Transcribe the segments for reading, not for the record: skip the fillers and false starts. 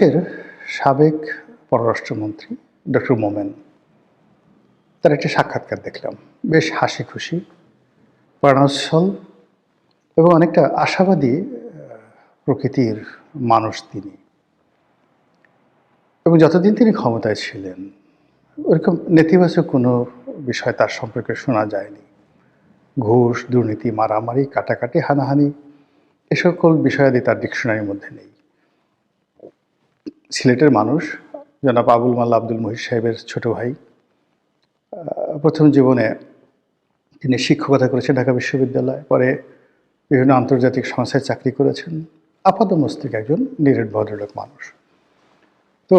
বাংলাদেশের সাবেক পররাষ্ট্রমন্ত্রী ডক্টর মোমেন, তার একটি সাক্ষাৎকার দেখলাম। বেশ হাসি খুশি, প্রাণোচ্ছল এবং অনেকটা আশাবাদী প্রকৃতির মানুষ তিনি। এবং যতদিন তিনি ক্ষমতায় ছিলেন ওরকম নেতিবাচক কোনো বিষয় তার সম্পর্কে শোনা যায়নি। ঘুষ, দুর্নীতি, মারামারি, কাটাকাটি, হানাহানি এ সকল বিষয়াদি তার ডিকশনারির মধ্যে নেই। সিলেটের মানুষ জনাব আবুল মাল্লা আব্দুল মুহিত সাহেবের ছোট ভাই। প্রথম জীবনে তিনি শিক্ষকতা করেছেন ঢাকা বিশ্ববিদ্যালয়, পরে বিভিন্ন আন্তর্জাতিক সংস্থায় চাকরি করেছেন। আপাতমস্তিক একজন নিরেট ভদ্রলোক মানুষ। তো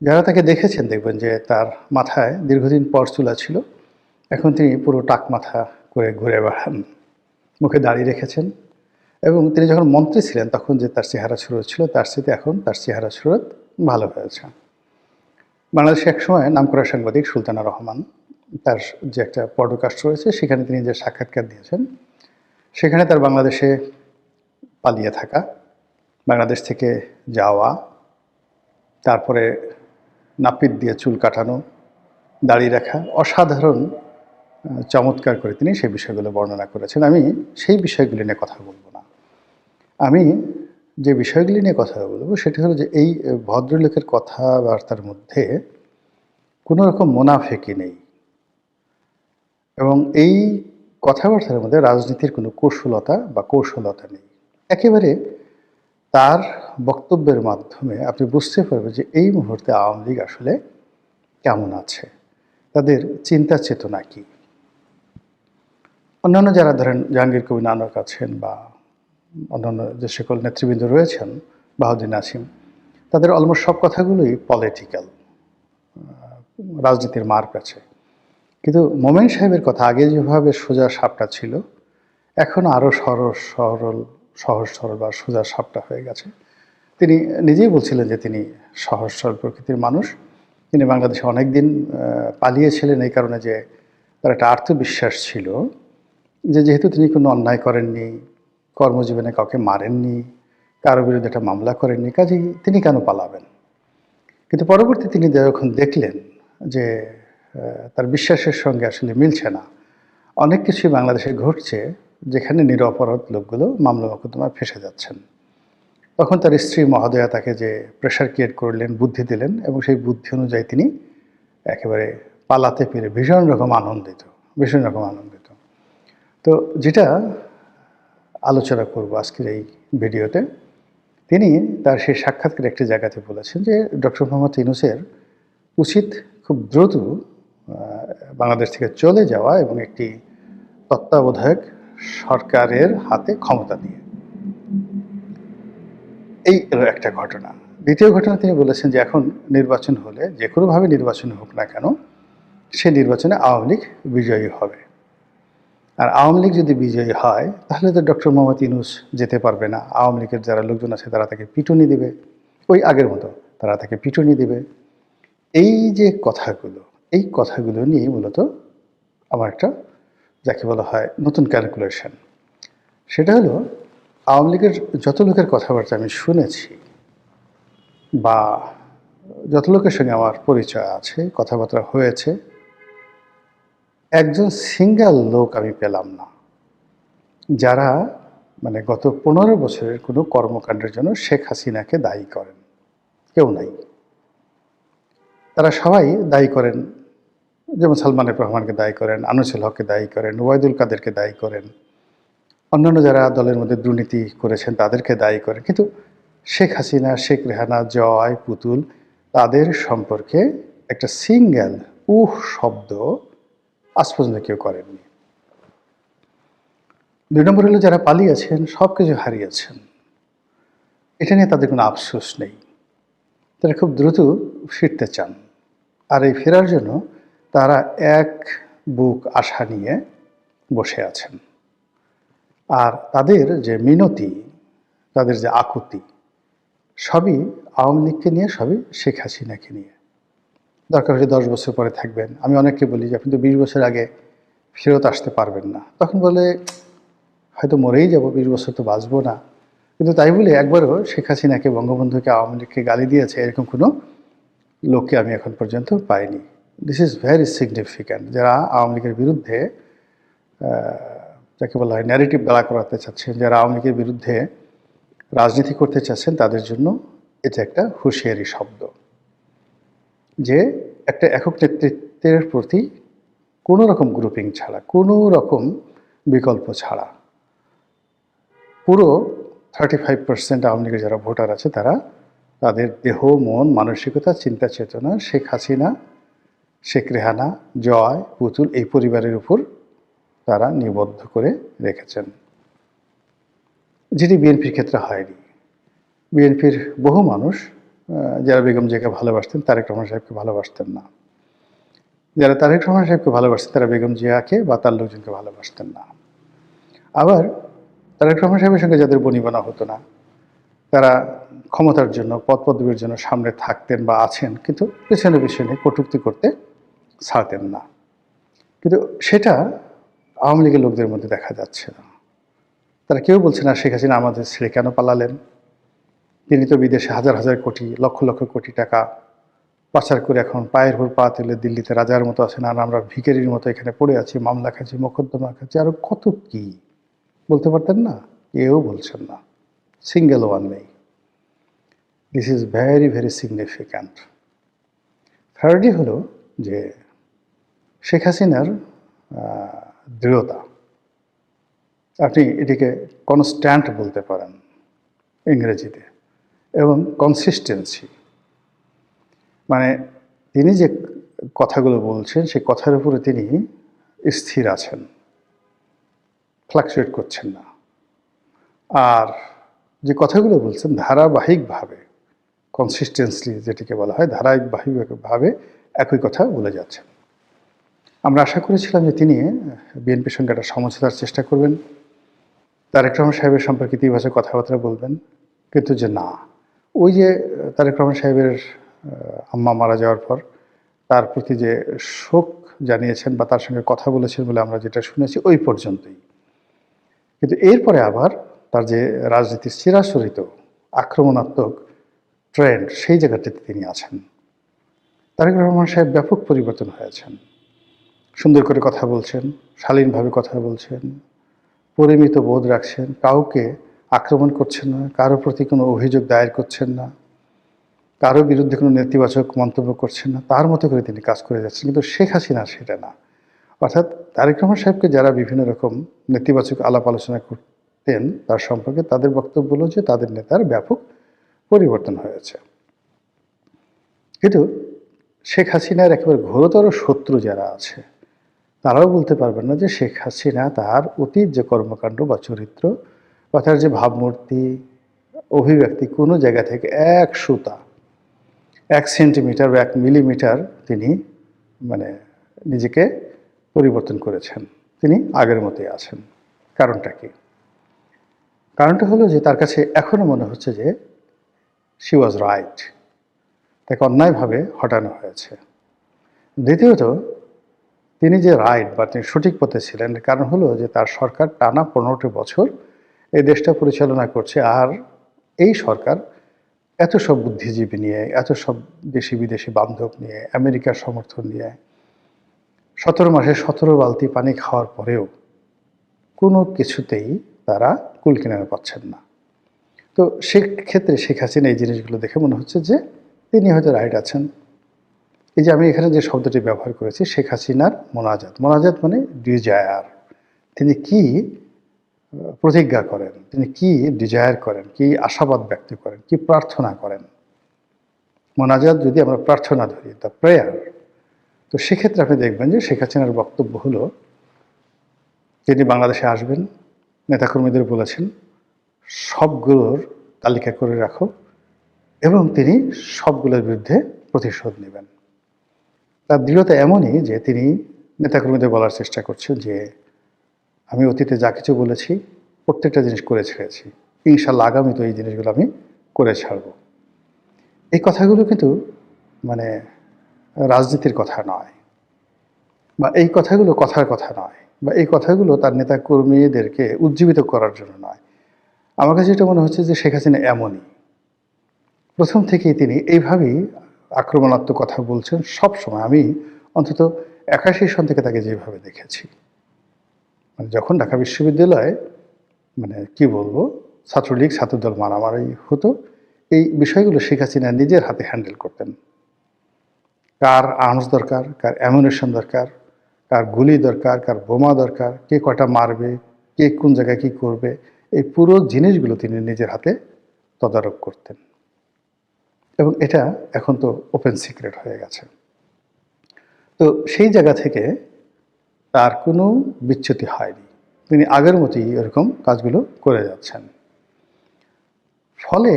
যারা তাকে দেখেছেন দেখবেন যে তার মাথায় দীর্ঘদিন পর চুলা ছিল, এখন তিনি পুরো টাক মাথা করে ঘুরে বেড়ান, মুখে দাড়ি রেখেছেন। এবং তিনি যখন মন্ত্রী ছিলেন তখন যে তার চেহারা সুরত ছিল তার সাথে এখন তার চেহারা সুরত ভালো হয়েছে। বাংলাদেশে একসময় নামকরা সাংবাদিক সুলতানা রহমান, তার যে একটা পডকাস্ট রয়েছে সেখানে তিনি যে সাক্ষাৎকার দিয়েছেন, সেখানে তার বাংলাদেশে পালিয়ে থাকা, বাংলাদেশ থেকে যাওয়া, তারপরে নাপিত দিয়ে চুল কাটানো, দাড়ি রাখা, অসাধারণ চমৎকার করে তিনি সেই বিষয়গুলো বর্ণনা করেছেন। আমি সেই বিষয়গুলি নিয়ে কথা বলবো না। আমি যে বিষয়গুলি নিয়ে কথা বলবো সেটা হলো যে এই ভদ্রলোকের কথাবার্তার মধ্যে কোনো রকম মুনাফেকি নেই এবং এই কথাবার্তার মধ্যে রাজনীতির কোনো কৌশলতা নেই। একেবারে তার বক্তব্যের মাধ্যমে আপনি বুঝতে পারবেন যে এই মুহূর্তে আওয়ামী লীগ আসলে কেমন আছে, তাদের চিন্তা চেতনা কী। অন্যান্য যারা ধরেন জাহাঙ্গীর কবির নানক আছেন বা অন্যান্য যে সকল নেতৃবৃন্দ রয়েছেন, বাহাউদ্দিন নাসিম, তাদের অলমোস্ট সব কথাগুলোই পলিটিক্যাল, রাজনীতির মার কাছে। কিন্তু মোমেন সাহেবের কথা আগে যেভাবে সোজা সাপটা ছিল, এখন আরও সহজ সরল বা সোজা সাপটা হয়ে গেছে। তিনি নিজেই বলছিলেন যে তিনি সহজ সরল প্রকৃতির মানুষ। তিনি বাংলাদেশে অনেক দিন পালিয়েছিলেন এই কারণে যে তার একটা আত্মবিশ্বাস ছিল যে যেহেতু তিনি কোনো অন্যায় করেননি, কর্মজীবনে কাউকে মারেননি, কারো বিরুদ্ধে একটা মামলা করেননি, কাজেই তিনি কেন পালাবেন। কিন্তু পরবর্তী তিনি যখন দেখলেন যে তার বিশ্বাসের সঙ্গে আসলে মিলছে না, অনেক কিছুই বাংলাদেশে ঘটছে যেখানে নিরপরাধ লোকগুলো মামলা মোকদ্দমায় ফেঁসে যাচ্ছেন, তখন তার স্ত্রী মহোদয়া তাকে যে প্রেশার ক্রিয়েট করলেন, বুদ্ধি দিলেন এবং সেই বুদ্ধি অনুযায়ী তিনি একেবারে পালাতে পেরে ভীষণ রকম আনন্দিত। তো যেটা আলোচনা করব আজকের এই ভিডিওতে, তিনি তার সেই সাক্ষাৎকারে একটি জায়গাতে বলেছেন যে ডক্টর মোহাম্মদ ইউনূসের উচিত খুব দ্রুত বাংলাদেশ থেকে চলে যাওয়া এবং একটি তত্ত্বাবধায়ক সরকারের হাতে ক্ষমতা দিয়ে। এই একটা ঘটনা। দ্বিতীয় ঘটনা তিনি বলেছেন যে এখন নির্বাচন হলে যে কোনোভাবে নির্বাচন হোক না কেন, সে নির্বাচনে আওয়ামী লীগ বিজয়ী হবে। আর আওয়ামী লীগ যদি বিজয়ী হয় তাহলে তো ডক্টর মোহাম্মদ ইউনূস যেতে পারবে না। আওয়ামী লীগের যারা লোকজন আছে তারা তাকে পিটুনি দেবে, ওই আগের মতো তারা তাকে পিটুনি দেবে। এই যে কথাগুলো, এই কথাগুলো নিয়ে মূলত আমার একটা যাকে বলা হয় নতুন ক্যালকুলেশন। সেটা হলো আওয়ামী লীগের যত লোকের কথাবার্তা আমি শুনেছি বা যত লোকের সঙ্গে আমার পরিচয় আছে, কথাবার্তা হয়েছে, একজন সিঙ্গেল লোক আমি পেলাম না যারা মানে গত 15 বছরের কোনো কর্মকাণ্ডের জন্য শেখ হাসিনাকে দায়ী করেন। কেউ নাই। তারা সবাই দায়ী করেন, যেমন সালমান এফ রহমানকে দায়ী করেন, আনিসুল হককে দায়ী করেন, ওবায়দুল কাদেরকে দায়ী করেন, অন্যান্য যারা দলের মধ্যে দুর্নীতি করেছেন তাদেরকে দায়ী করেন। কিন্তু শেখ হাসিনা, শেখ রেহানা, জয়, পুতুল তাদের সম্পর্কে একটা সিঙ্গেল শব্দ আজ পর্যন্ত কেউ করেননি। 2 নম্বর হলো যারা পালিয়েছেন, সব কিছু হারিয়েছেন, এটা নিয়ে তাদের কোনো আফসোস নেই। তারা খুব দ্রুত ফিরতে চান, আর এই ফেরার জন্য তারা এক বুক আশা নিয়ে বসে আছেন। আর তাদের যে মিনতি, তাদের যে আকুতি, সবই আওয়ামী লীগকে নিয়ে, সবই শেখ হাসিনাকে নিয়ে। দরকার হলে 10 বছর পরে থাকবেন। আমি অনেককে বলি যে আপনি তো 20 বছর আগে ফেরত আসতে পারবেন না। তখন বলে হয়তো মরেই যাব, 20 বছর তো বাঁচবো না। কিন্তু তাই বলে একবারও শেখ হাসিনাকে, বঙ্গবন্ধুকে, আওয়ামী লীগকে গালি দিয়েছে এরকম কোনো লোককে আমি এখন পর্যন্ত পাইনি। This is very significant. যারা আওয়ামী লীগের বিরুদ্ধে যাকে বলা হয় ন্যারেটিভ দাঁড়া করাতে চাচ্ছেন, যারা আওয়ামী লীগের বিরুদ্ধে রাজনীতি করতে চাচ্ছেন, তাদের জন্য এটা একটা হুঁশিয়ারি শব্দ যে একটা একক নেতৃত্বের প্রতি কোনো রকম গ্রুপিং ছাড়া, কোনো রকম বিকল্প ছাড়া পুরো 35% আওয়ামী লীগের যারা ভোটার আছে তারা তাদের দেহ, মন, মানসিকতা, চিন্তা চেতনা শেখ হাসিনা, শেখ রেহানা, জয়, পুতুল এই পরিবারের উপর তারা নিবদ্ধ করে রেখেছেন, যেটি বিএনপির ক্ষেত্রে হয়নি। বিএনপির বহু মানুষ যারা বেগম জিয়াকে ভালোবাসতেন, তারেক রহমান সাহেবকে ভালোবাসতেন না। যারা তারেক রহমান সাহেবকে ভালোবাসতেন তারা বেগম জিয়াকে বা তার লোকজনকে ভালোবাসতেন না। আবার তারেক রহমান সাহেবের সঙ্গে যাদের বনিবনা হতো না, তারা ক্ষমতার জন্য, পদ পদবীর জন্য সামনে থাকতেন বা আছেন, কিন্তু পেছনে পেছনে কটূক্তি করতে ছাড়তেন না। কিন্তু সেটা আওয়ামী লীগের লোকদের মধ্যে দেখা যাচ্ছে না। তারা কেউ বলছে না শেখ হাসিনা আমাদের ছেড়ে কেন পালালেন, তিনি তো বিদেশে হাজার হাজার কোটি, লক্ষ লক্ষ কোটি টাকা পাচার করে এখন পায়ের উপর পা তুলে দিল্লিতে রাজার মতো আছেন, আর আমরা ভিখারির মতো এখানে পড়ে আছি, মামলা খাচ্ছি, মোকদ্দমা খাচ্ছি, আরও কত কি বলতে পারতেন না? কেউ বলছেন না, সিঙ্গেল ওয়ান নেই। This is very very significant. Thirdly হলো যে শেখ হাসিনার দৃঢ়তা, আপনি এটিকে কনস্ট্যান্ট বলতে পারেন ইংরেজিতে, এবং কনসিস্টেন্সি, মানে তিনি যে কথাগুলো বলছেন সেই কথার উপরে তিনি স্থির আছেন, ফ্লাকচুয়েট করছেন না। আর যে কথাগুলো বলছেন ধারাবাহিকভাবে, কনসিস্টেন্সলি যেটিকে বলা হয়, ধারাবাহিকভাবে একই কথা বলে যাচ্ছেন। আমরা আশা করেছিলাম যে তিনি বিএনপির সঙ্গে একটা সমঝোতার চেষ্টা করবেন, তারেক রহমান সাহেবের সম্পর্কে ইতিবাচক কথাবার্তা বলবেন, কিন্তু যে না, ওই যে তারেক রহমান সাহেবের আম্মা মারা যাওয়ার পর তার প্রতি যে শোক জানিয়েছেন বা তার সঙ্গে কথা বলেছেন বলে আমরা যেটা শুনেছি ওই পর্যন্তই। কিন্তু এরপরে আবার তার যে রাজনীতির চিরাচরিত আক্রমণাত্মক ট্রেন্ড, সেই জায়গাটিতে তিনি আছেন। তারেক রহমান সাহেব ব্যাপক পরিবর্তন হয়েছেন, সুন্দর করে কথা বলছেন, শালীনভাবে কথা বলছেন, পরিমিত বোধ রাখছেন, কাউকে আক্রমণ করছেন না, কারো প্রতি কোনো অভিযোগ দায়ের করছেন না, কারো বিরুদ্ধে কোনো নেতিবাচক মন্তব্য করছেন না, তার মতো করে তিনি কাজ করে যাচ্ছেন। কিন্তু শেখ হাসিনা সেটা না। অর্থাৎ তারেক রহমান সাহেবকে যারা বিভিন্ন রকম নেতিবাচক আলাপ আলোচনা করতেন তার সম্পর্কে, তাদের বক্তব্য হলো যে তাদের নেতার ব্যাপক পরিবর্তন হয়েছে। কিন্তু শেখ হাসিনার একেবারে ঘোরতর শত্রু যারা আছে তারাও বলতে পারবেন না যে শেখ হাসিনা তার অতীত যে কর্মকাণ্ড বা চরিত্র বা তার যে ভাবমূর্তি, অভিব্যক্তি, কোনো জায়গা থেকে এক সুতা, 1 সেন্টিমিটার বা 1 মিলিমিটার তিনি মানে নিজেকে পরিবর্তন করেছেন। তিনি আগের মতোই আছেন। কারণটা কি? কারণটা হলো যে তার কাছে এখনও মনে হচ্ছে যে শি ওয়াজ রাইট, তাকে অন্যায়ভাবে হটানো হয়েছে। দ্বিতীয়ত, তিনি যে রাইট বা তিনি সঠিক পথে ছিলেন, কারণ হলো যে তার সরকার টানা 15টি বছর এই দেশটা পরিচালনা করছে, আর এই সরকার এত সব বুদ্ধিজীবী নিয়ে, এত সব দেশি বিদেশি বান্ধব নিয়ে, আমেরিকার সমর্থন নিয়ে 17 মাসে 17 বালতি পানি খাওয়ার পরেও কোনো কিছুতেই তারা কুল কিনারা পাচ্ছেন না। তো সেক্ষেত্রে শেখ হাসিনা এই জিনিসগুলো দেখে মনে হচ্ছে যে তিনি হয়তো রাইট আছেন। এই যে আমি এখানে যে শব্দটি ব্যবহার করেছি, শেখ হাসিনার মোনাজাত, মোনাজাত মানে ডিজায়ার, তিনি কি প্রতিজ্ঞা করেন, তিনি কি ডিজায়ার করেন, কি আশাবাদ ব্যক্ত করেন, কি প্রার্থনা করেন। মোনাজাত যদি আমরা প্রার্থনা ধরি, দ্য প্রেয়ার, তো সেক্ষেত্রে আপনি দেখবেন যে শেখ হাসিনার বক্তব্য হলো তিনি বাংলাদেশে আসবেন, নেতাকর্মীদের বলেছেন সবগুলোর তালিকা করে রাখো, এবং তিনি সবগুলোর বিরুদ্ধে প্রতিশোধ নেবেন। তার দৃঢ়তা এমনই যে তিনি নেতাকর্মীদের বলার চেষ্টা করছেন যে আমি অতীতে যা কিছু বলেছি প্রত্যেকটা জিনিস করে ছেড়েছি, ইনশাল্লাহ আগামী তো এই জিনিসগুলো আমি করে ছাড়ব। এই কথাগুলো কিন্তু মানে রাজনীতির কথা নয়, বা এই কথাগুলো কথার কথা নয়, বা এই কথাগুলো তার নেতাকর্মীদেরকে উজ্জীবিত করার জন্য নয়। আমার কাছে যেটা মনে হচ্ছে যে শেখ হাসিনা এমনই, প্রথম থেকেই তিনি এইভাবেই আক্রমণাত্মক কথা বলছেন সব সময়। আমি অন্তত 81 সন থেকে তাকে যেভাবে দেখেছি, মানে যখন ঢাকা বিশ্ববিদ্যালয়ে মানে কি বলবো, ছাত্রলীগ ছাত্রদল মারামারি হতো, এই বিষয়গুলো শেখ হাসিনা নিজের হাতে হ্যান্ডেল করতেন। কার আর্মস দরকার, কার অ্যামুনেশন দরকার, কার গুলি দরকার, কার বোমা দরকার, কে কয়টা মারবে, কে কোন জায়গায় কী করবে, এই পুরো জিনিসগুলো তিনি নিজের হাতে তদারক করতেন। এবং এটা এখন তো ওপেন সিক্রেট হয়ে গেছে। তো সেই জায়গা থেকে তার কোনো বিচ্যুতি হয়নি, তিনি আগের মতোই এরকম কাজগুলো করে যাচ্ছেন। ফলে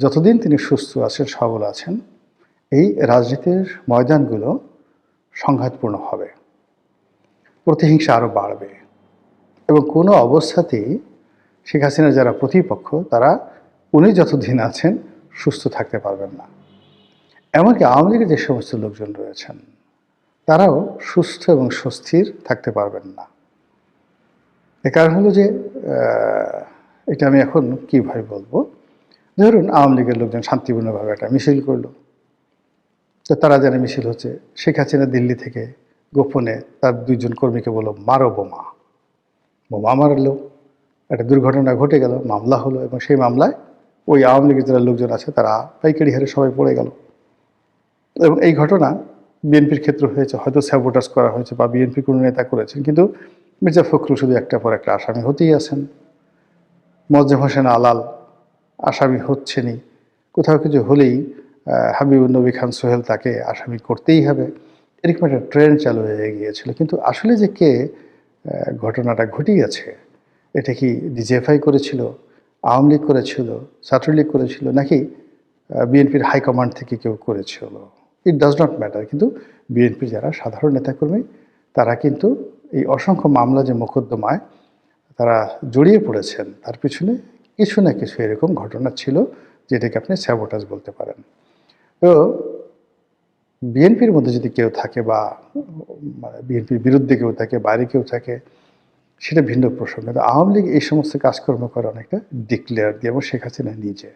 যতদিন তিনি সুস্থ আছেন, সবল আছেন, এই রাজনীতির ময়দানগুলো সংঘাতপূর্ণ হবে, প্রতিহিংসা আরও বাড়বে এবং কোনো অবস্থাতেই শেখ হাসিনার যারা প্রতিপক্ষ তারা উনি যতদিন আছেন সুস্থ থাকতে পারবেন না। এমনকি আওয়ামী লীগের যে সমস্ত লোকজন রয়েছেন তারাও সুস্থ এবং সুস্থির থাকতে পারবেন না। এর কারণ হলো যে এটা আমি এখন কীভাবে বলবো, ধরুন আওয়ামী লীগের লোকজন শান্তিপূর্ণভাবে একটা মিছিল করলো, তো তারা জানে মিছিল হচ্ছে, শেখ হাসিনা দিল্লি থেকে গোপনে তার 2 জন কর্মীকে বলল মারো বোমা, বোমা মারলো, একটা দুর্ঘটনা ঘটে গেল, মামলা হলো এবং সেই মামলায় ওই আওয়ামী লীগের যারা লোকজন আছে তারা পাইকারি হারে সবাই পড়ে গেল। এবং এই ঘটনা বিএনপির ক্ষেত্রে হয়েছে, হয়তো স্যাবোটাজ করা হয়েছে বা বিএনপি কোনো নেতা করেছেন, কিন্তু মির্জা ফখরুল শুধু একটার পর একটা আসামি হতেই আছেন, মোয়াজ্জেম হোসেন আলাল আসামি হচ্ছেনই, কোথাও কিছু হলেই হাবিবুর নবী খান সোহেল তাকে আসামি করতেই হবে, এরকম একটা ট্রেন্ড চালু হয়ে গিয়েছিল। কিন্তু আসলে যে কে ঘটনাটা ঘটিয়েছে, এটা কি ডিজিএফআই করেছিল, আওয়ামী লীগ করেছিল, ছাত্রলীগ করেছিল, নাকি বিএনপির হাইকমান্ড থেকে কেউ করেছিল, ইট ডাজ নট ম্যাটার। কিন্তু বিএনপির যারা সাধারণ নেতাকর্মী তারা কিন্তু এই অসংখ্য মামলা যে মোকদ্দমায় তারা জড়িয়ে পড়েছেন, তার পিছনে কিছু না কিছু এরকম ঘটনা ছিল যেটাকে আপনি স্যাবোটাজ বলতে পারেন। তো বিএনপির মধ্যে যদি কেউ থাকে বা বিএনপির বিরুদ্ধে কেউ থাকে, বাইরে কেউ থাকে, সেটা ভিন্ন প্রসঙ্গ। কিন্তু আওয়ামী লীগ এই সমস্ত কাজকর্ম করে অনেকটা ডিক্লেয়ার দিয়ে, এবং শেখ হাসিনা নিজে